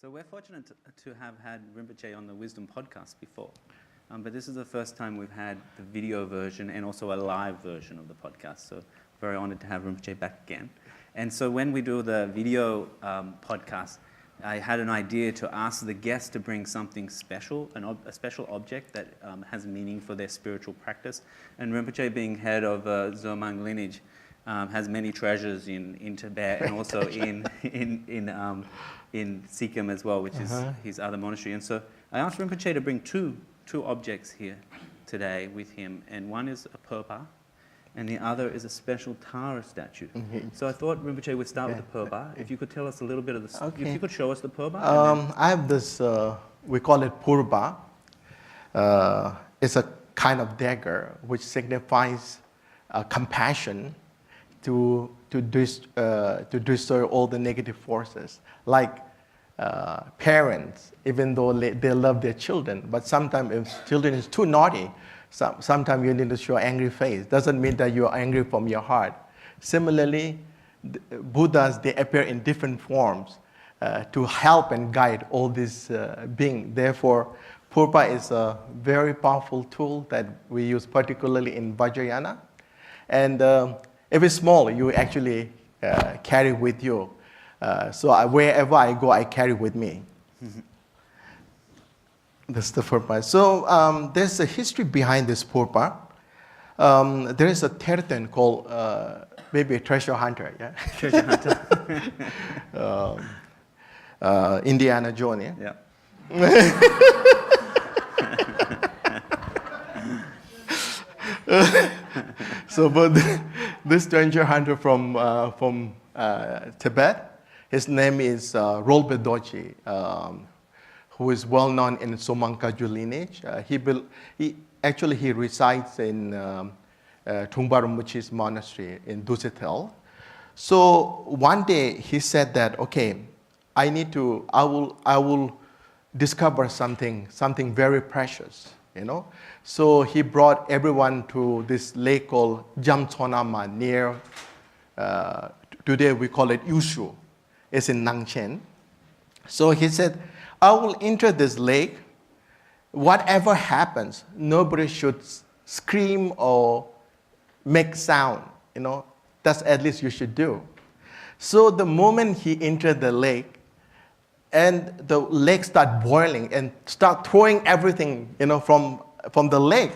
So we're fortunate to have had Rinpoche on the Wisdom podcast before, but this is the first time we've had the video version and also a live version of the podcast. So very honored to have Rinpoche back again. And so when we do the video podcast, I had an idea to ask the guests to bring something special, a special object that has meaning for their spiritual practice. And Rinpoche, being head of Zurmang Lineage, has many treasures in Tibet and also in Sikkim as well, which is his other monastery. And so I asked Rinpoche to bring two objects here today with him, and one is a purba, and the other is a special Tara statue. So I thought Rinpoche would start with the purba. If you could tell us a little bit of the, if you could show us the purba. I have this, we call it purba. It's a kind of dagger which signifies compassion to destroy all the negative forces. Like parents, even though they love their children, but sometimes if children is too naughty, sometimes you need to show angry face. Doesn't mean that you are angry from your heart. Similarly, Buddhas, they appear in different forms to help and guide all these beings. Therefore, purba is a very powerful tool that we use particularly in Vajrayana. And if it's small, you actually carry with you. So wherever I go, I carry with me. That's the purba. So there's a history behind this purba. There is a terten called maybe a treasure hunter. Yeah? Treasure hunter. Indiana Jones. Yeah. So, but this treasure hunter from Tibet, his name is Rinpoche, who is well known in Zurmang Gharwang lineage. He resides in Trungpa Rinpoche's monastery in Dusitel. So one day he said that, okay, I will discover something very precious, you know. So he brought everyone to this lake called Jamtsonama near, today we call it Yushu. It's in Nangchen. So he said, I will enter this lake. Whatever happens, nobody should scream or make sound, you know. That's at least you should do. So the moment he entered the lake, and the lake started boiling and start throwing everything, you know, from the lake.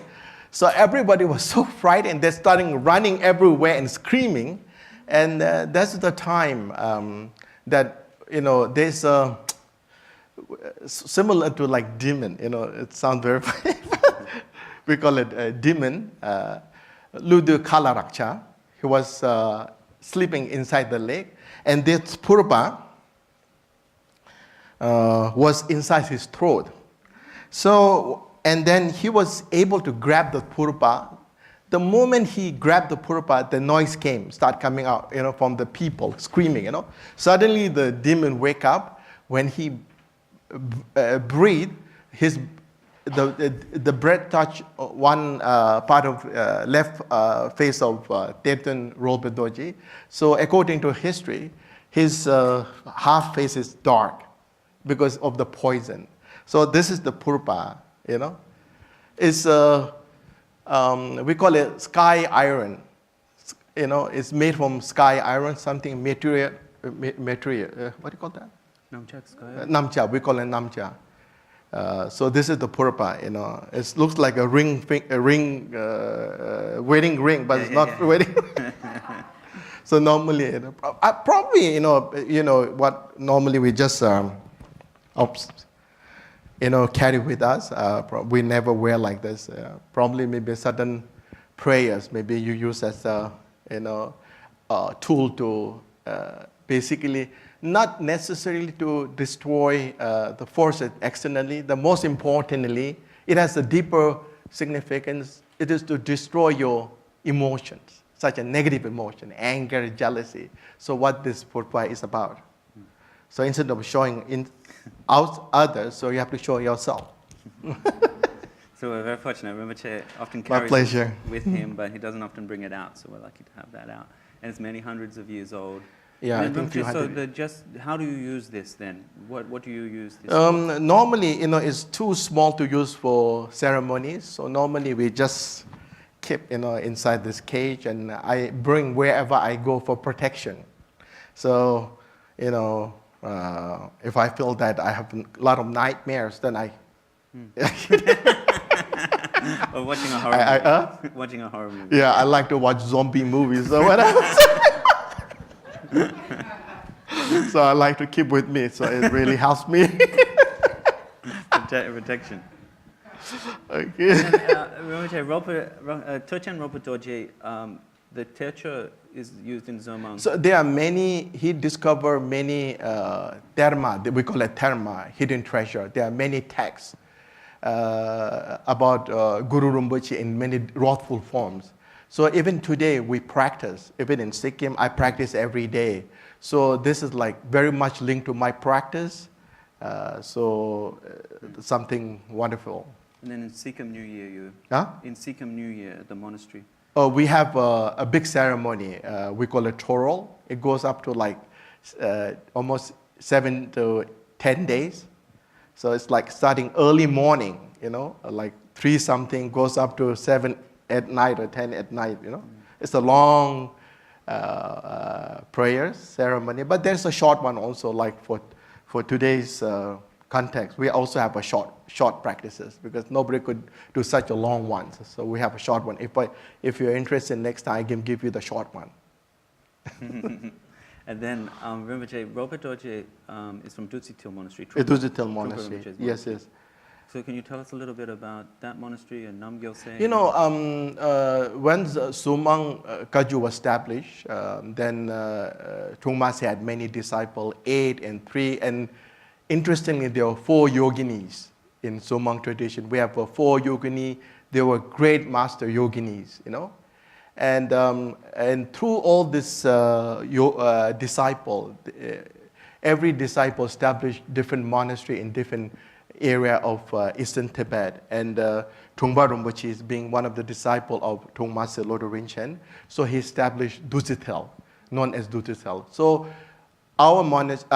So everybody was so frightened, they started running everywhere and screaming. And that's the time that, you know, there's a, similar to like demon, you know, it sounds very funny. We call it a demon, Ludu Kalaraksha. He was sleeping inside the lake, and this purba was inside his throat. So, and then he was able to grab the purba. The moment he grabbed the purba, the noise started coming out, you know, from the people screaming, you know. Suddenly the demon wake up. When he breathed, the breath touched one part of left face of Teten Rinpoche. So according to history, his half face is dark because of the poison. So this is the purba, you know. It's we call it sky iron. You know, it's made from sky iron, something material. What do you call that? Namcha, sky. Namcha, we call it namcha. So this is the purba, you know. It looks like a wedding ring, but it's not wedding. So normally, you know, probably, you know what normally we just, you know, carry with us. We never wear like this. Probably maybe certain prayers, maybe you use as a, you know, tool to basically not necessarily to destroy the forces externally. The most importantly, it has a deeper significance. It is to destroy your emotions, such a negative emotion, anger, jealousy. So what this purba is about. So instead of showing out others, so you have to show yourself. So we're very fortunate. Rinpoche often carries it with him, but he doesn't often bring it out. So we're lucky to have that out. And it's many hundreds of years old. Yeah, I And think Rinpoche, so 200. how do you use this then? What do you use this Normally, it's too small to use for ceremonies. So normally we just keep, inside this cage, and I bring wherever I go for protection. So, if I feel that I have a lot of nightmares, then I. Or watching a horror movie. Watching a horror movie. Yeah, I like to watch zombie movies or whatever. So I like to keep with me. So it really helps me. Protection. Okay. Tochen Ropa Dorje, the tetra is used in Zurmang. So there are many, he discovered many terma, we call it terma, hidden treasure. There are many texts about Guru Rinpoche in many wrathful forms. So even today we practice, even in Sikkim, I practice every day. So this is like very much linked to my practice. Something wonderful. And then in Sikkim New Year, in Sikkim New Year, the monastery. We have a big ceremony. We call it Toral. It goes up to like almost 7 to 10 days. So it's like starting early morning, like 3 something, goes up to 7 at night or 10 at night, It's a long prayer ceremony, but there's a short one also, like for today's context. We also have a short practices because nobody could do such a long one. So we have a short one. If you're interested, next time I can give you the short one. And then Rinpoche, Ropa Dorje is from Dutsitil Monastery. Dutsitil Monastery. Yes. So can you tell us a little bit about that monastery and Nam Gyaltsen? When Zurmang Kaju was established, then Tungmas had many disciples, 8 and 3, and interestingly, there were 4 yoginis in Zurmang tradition. We have 4 yogini. They were great master yoginis, And through all this disciple, every disciple established different monastery in different area of Eastern Tibet. And Trungpa Rinpoche is being one of the disciples of Trungma Selodo Rinchen. So he established Dutsitel, known as Dutsitel. So our monastery,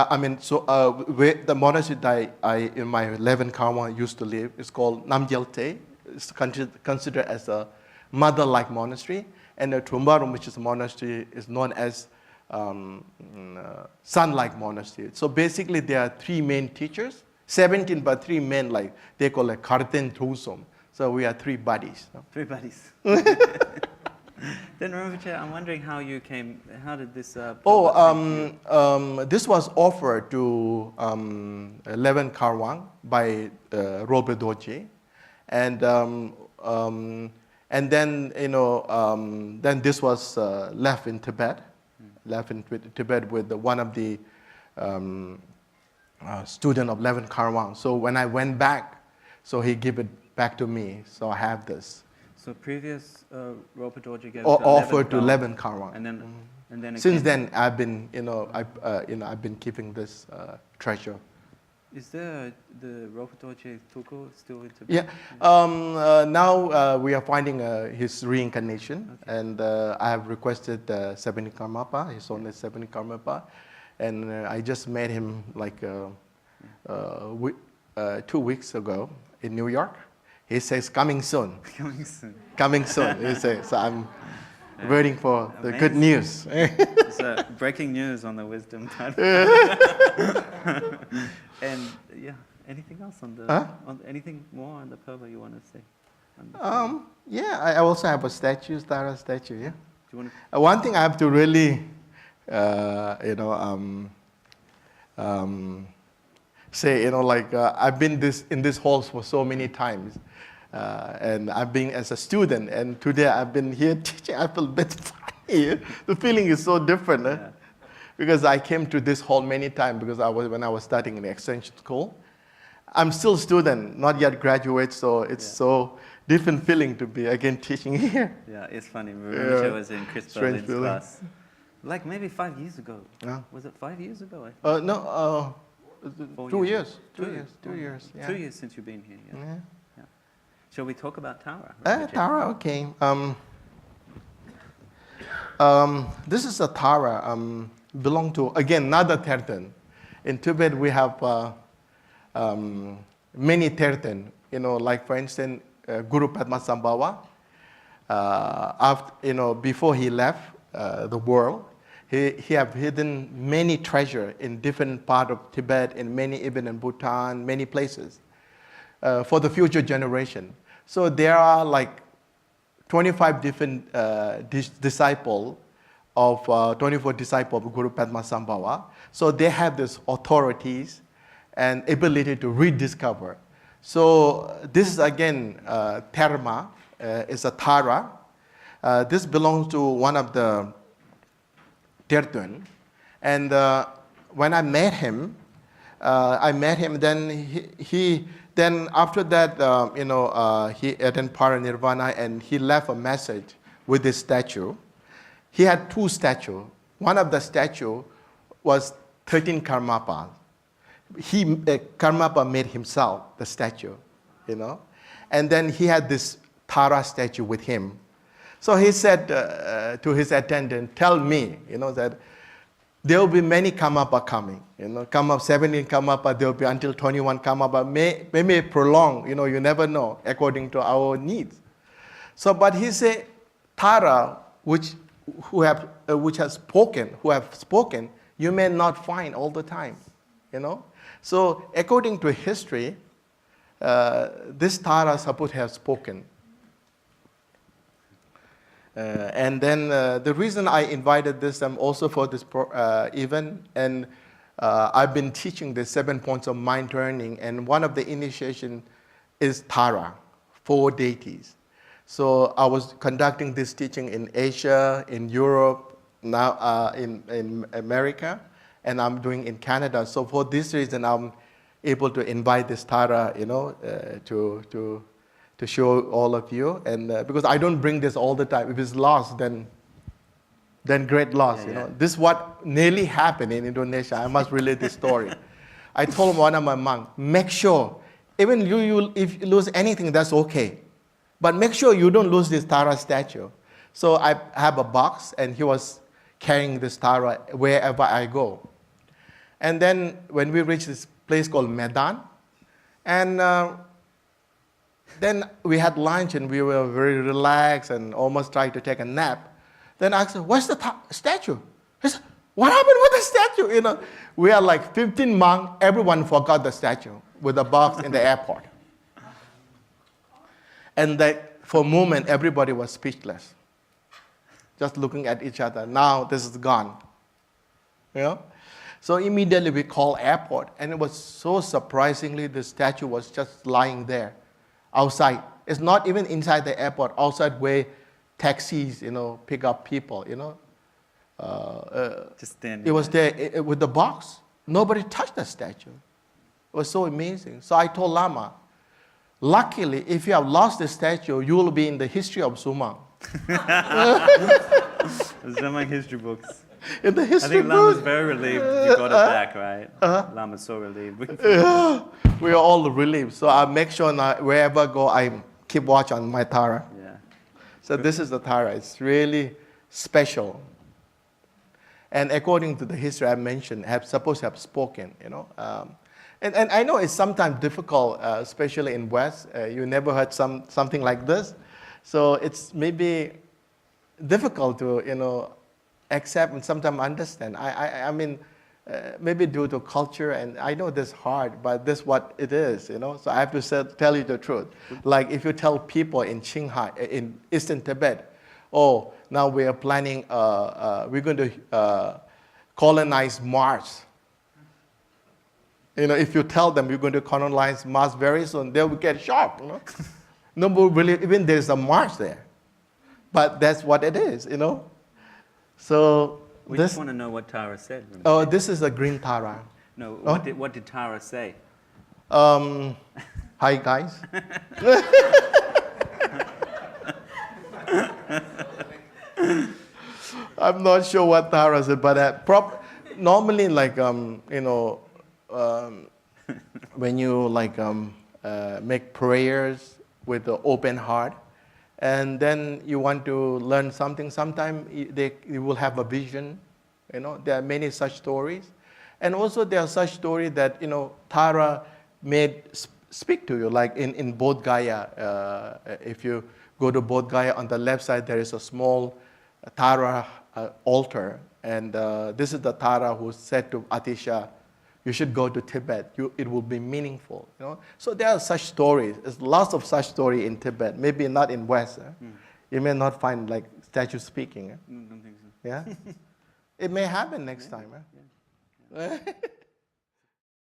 the monastery that I in my 11 Karma used to live is called Nam Gyelte. It's considered as a mother-like monastery. And the Trungpa Rinpoche's monastery is known as son-like monastery. So basically there are 3 main teachers, 17 but 3 men, like they call it Karten Trusum. So we are 3 buddies. 3 buddies. Then Rinpoche, I'm wondering how did this... this was offered to 11 Gharwang by Ropa Dorje. And then, then this was left in Tibet, with one of the student of 11 Gharwang. So when I went back, so he gave it back to me. So I have this. So previous Ropa Dorje gave offered to 11 Gharwang. And then since then I've been, I've been keeping this treasure. Is there the Ropa Dorje Tuku still in Tibet? Yeah. Now we are finding his reincarnation, and I have requested Sebeni Karmapa. His own is Sebeni Karmapa, and I just met him like 2 weeks ago in New York. He says, coming soon. Coming soon. Coming soon, he says. So I'm waiting for the good news. So breaking news on the wisdom time. And anything else on the anything more on the purba you want to say? I also have a statue, Tara statue. Yeah. Do you want to... One thing I have to really, say, I've been in this halls for so many times, and I've been as a student, and today I've been here teaching. I feel a bit funny. The feeling is so different. Yeah. Because I came to this hall many times because when I was studying in the extension school. I'm still a student, not yet graduate, so it's so different feeling to be again teaching here. Yeah, it's funny. Rinpoche was in Chris Berlin's class. Like maybe 5 years ago. Yeah. Was it 5 years ago? No, 2 years. 2 years. 2 years. Yeah. 2 years since you've been here. Yeah. Shall we talk about Tara? Tara, okay. This is a Tara. belong to, again, another terten. In Tibet, we have many terten. Like for instance, Guru Padmasambhava, before he left the world, he have hidden many treasure in different part of Tibet, in even in Bhutan, many places, for the future generation. So there are like 25 different disciples of 24 disciples of Guru Padmasambhava. So they have this authorities and ability to rediscover. So this is again terma, is a Tara. This belongs to one of the Tertun. And when I met him, then after that, he attained paranirvana and he left a message with this statue. He had two statues. One of the statue was 13 Karmapa. Karmapa made himself, the statue, And then he had this Tara statue with him. So he said to his attendant, tell me, that there will be many Karmapa coming. Karmapa, 17 Karmapa, there will be until 21 Karmapa. May prolong, you never know, according to our needs. So, but he said, Tara, who have spoken, you may not find all the time, So, according to history, this Tara supposed to have spoken. And then the reason I invited this also for this event, and I've been teaching the 7 points of mind training, and one of the initiation is Tara, 4 deities. So I was conducting this teaching in Asia, in Europe, now in America, and I'm doing in Canada. So for this reason, I'm able to invite this Tara, to show all of you. And because I don't bring this all the time. If it's lost, then great loss. This is what nearly happened in Indonesia. I must relate this story. I told one of my monks, make sure, even if you lose anything, that's okay. But make sure you don't lose this Tara statue. So I have a box, and he was carrying this Tara wherever I go. And then when we reached this place called Medan, and then we had lunch, and we were very relaxed and almost tried to take a nap. Then I asked him, what's the statue? He said, what happened with the statue? We are like 15 monks. Everyone forgot the statue with the box in the airport. And for a moment, everybody was speechless, just looking at each other. Now this is gone. So immediately we called airport, and it was so surprisingly, the statue was just lying there, outside. It's not even inside the airport, outside where taxis, pick up people, Just standing. It was there with the box. Nobody touched the statue. It was so amazing. So I told Lama, luckily, if you have lost the statue, you will be in the history of Zurmang. Zurmang history books. In the history I think Lama's very relieved you got it back, right? Lama's so relieved. We are all relieved. So I make sure now, wherever I go, I keep watch on my Tara. Yeah. So this is the Tara. It's really special. And according to the history I mentioned, supposed to have spoken, And I know it's sometimes difficult, especially in West. You never heard something like this. So it's maybe difficult to, accept and sometimes understand. I mean, maybe due to culture, and I know this is hard, but this is what it is, So I have to tell you the truth. Like if you tell people in Qinghai, in Eastern Tibet, now we are planning, we're going to colonize Mars. If you tell them you're going to colonize Mars very soon, they will get shocked. Nobody really, even there's a Mars there. But that's what it is, So we just want to know what Tara said. Oh, this is a green Tara. No, what did Tara say? Hi guys. I'm not sure what Tara said, but normally, like when you make prayers with an open heart, and then you want to learn something, sometimes you will have a vision, You know, there are many such stories. And also there are such stories that, you know, Tara made speak to you, like in Bodh Gaya. If you go to Bodh Gaya, on the left side there is a small Tara altar. And this is the Tara who said to Atisha, you should go to Tibet. It will be meaningful. You know? So there are such stories. There's lots of such stories in Tibet. Maybe not in West. You may not find like statue speaking. I don't think so. Yeah? It may happen next time. Yeah.